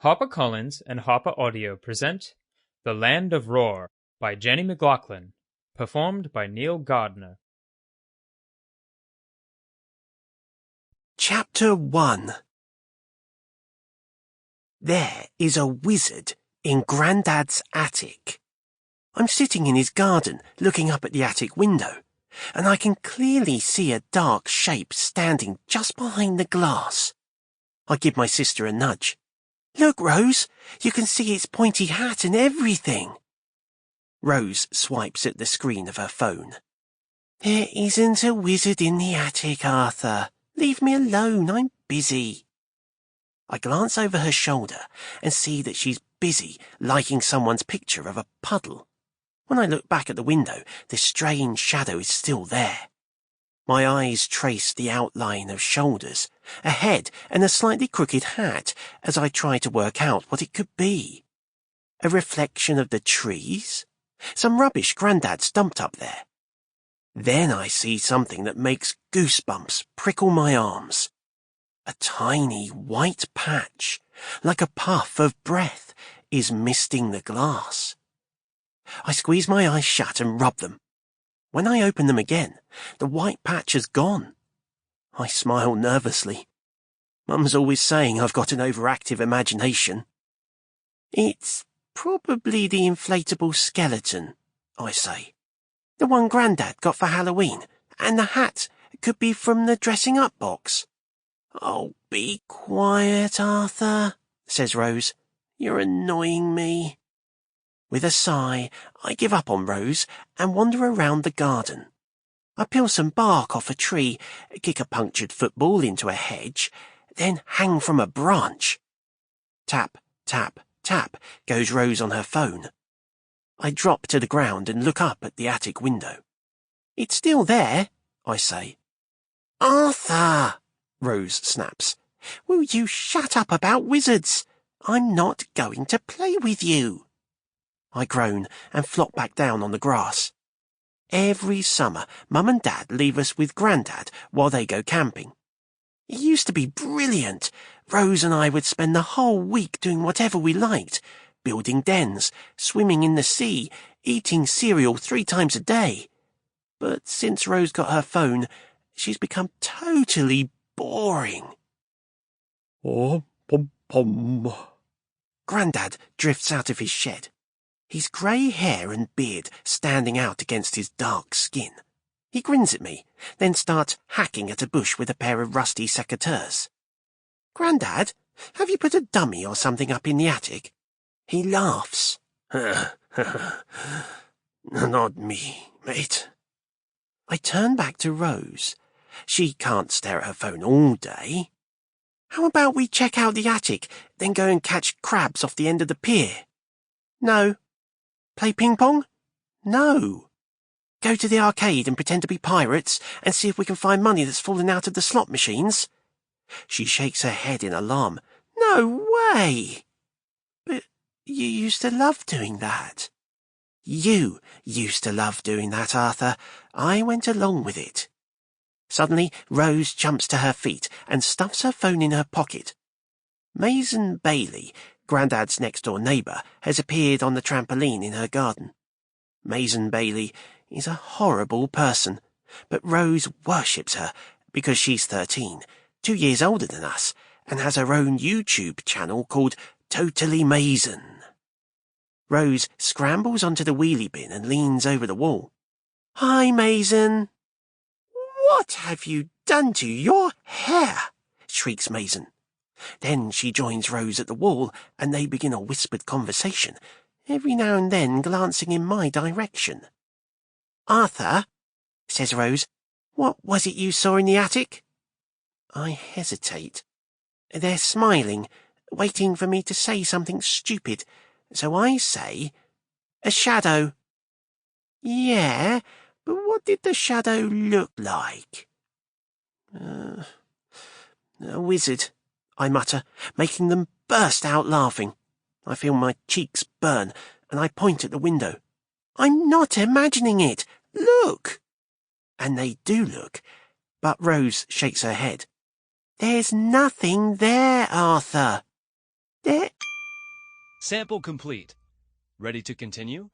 HarperCollins and Harper Audio present The Land of Roar by Jenny Mclachlan, performed by Neil Gardner. Chapter 1. There is a wizard in Grandad's attic. I'm sitting in his garden looking up at the attic window, and I can clearly see a dark shape standing just behind the glass. I give my sister a nudge. "Look, Rose, you can see its pointy hat and everything." Rose swipes at the screen of her phone. "There isn't a wizard in the attic, Arthur. Leave me alone, I'm busy." I glance over her shoulder and see that she's busy liking someone's picture of a puddle. When I look back at the window, the strange shadow is still there. My eyes trace the outline of shoulders, a head and a slightly crooked hat as I try to work out what it could be. A reflection of the trees? Some rubbish Grandad's dumped up there. Then I see something that makes goosebumps prickle my arms. A tiny white patch, like a puff of breath, is misting the glass. I squeeze my eyes shut and rub them. When I open them again, the white patch has gone. I smile nervously. Mum's always saying I've got an overactive imagination. "It's probably the inflatable skeleton," I say. "The one Grandad got for Halloween, and the hat could be from the dressing-up box." "Oh, be quiet, Arthur," says Rose. "You're annoying me." With a sigh, I give up on Rose and wander around the garden. I peel some bark off a tree, kick a punctured football into a hedge, then hang from a branch. Tap, tap, tap goes Rose on her phone. I drop to the ground and look up at the attic window. "It's still there," I say. "Arthur!" Rose snaps. "Will you shut up about wizards? I'm not going to play with you." I groan and flop back down on the grass. Every summer, Mum and Dad leave us with Grandad while they go camping. It used to be brilliant. Rose and I would spend the whole week doing whatever we liked, building dens, swimming in the sea, eating cereal 3 times a day. But since Rose got her phone, she's become totally boring. "Oh, pom pom." Grandad drifts out of his shed. His grey hair and beard standing out against his dark skin. He grins at me, then starts hacking at a bush with a pair of rusty secateurs. "Grandad, have you put a dummy or something up in the attic?" He laughs. "Not me, mate." I turn back to Rose. She can't stare at her phone all day. "How about we check out the attic, then go and catch crabs off the end of the pier?" "No." "Play ping-pong?" "No." "Go to the arcade and pretend to be pirates and see if we can find money that's fallen out of the slot machines?" She shakes her head in alarm. "No way!" "But you used to love doing that." "You used to love doing that, Arthur. I went along with it." Suddenly, Rose jumps to her feet and stuffs her phone in her pocket. Maisie Bailey, Grandad's next-door neighbour, has appeared on the trampoline in her garden. Maisie Bailey is a horrible person, but Rose worships her because she's 13, 2 years older than us, and has her own YouTube channel called Totally Maisie. Rose scrambles onto the wheelie bin and leans over the wall. "Hi, Maisie." "What have you done to your hair?" shrieks Maisie. Then she joins Rose at the wall, and they begin a whispered conversation, every now and then glancing in my direction. "Arthur," says Rose, "what was it you saw in the attic?" I hesitate. They're smiling, waiting for me to say something stupid, so I say, "A shadow." "Yeah, but what did the shadow look like?" A wizard," I mutter, making them burst out laughing. I feel my cheeks burn, and I point at the window. "I'm not imagining it. Look!" And they do look, but Rose shakes her head. "There's nothing there, Arthur." "There Sample complete. Ready to continue?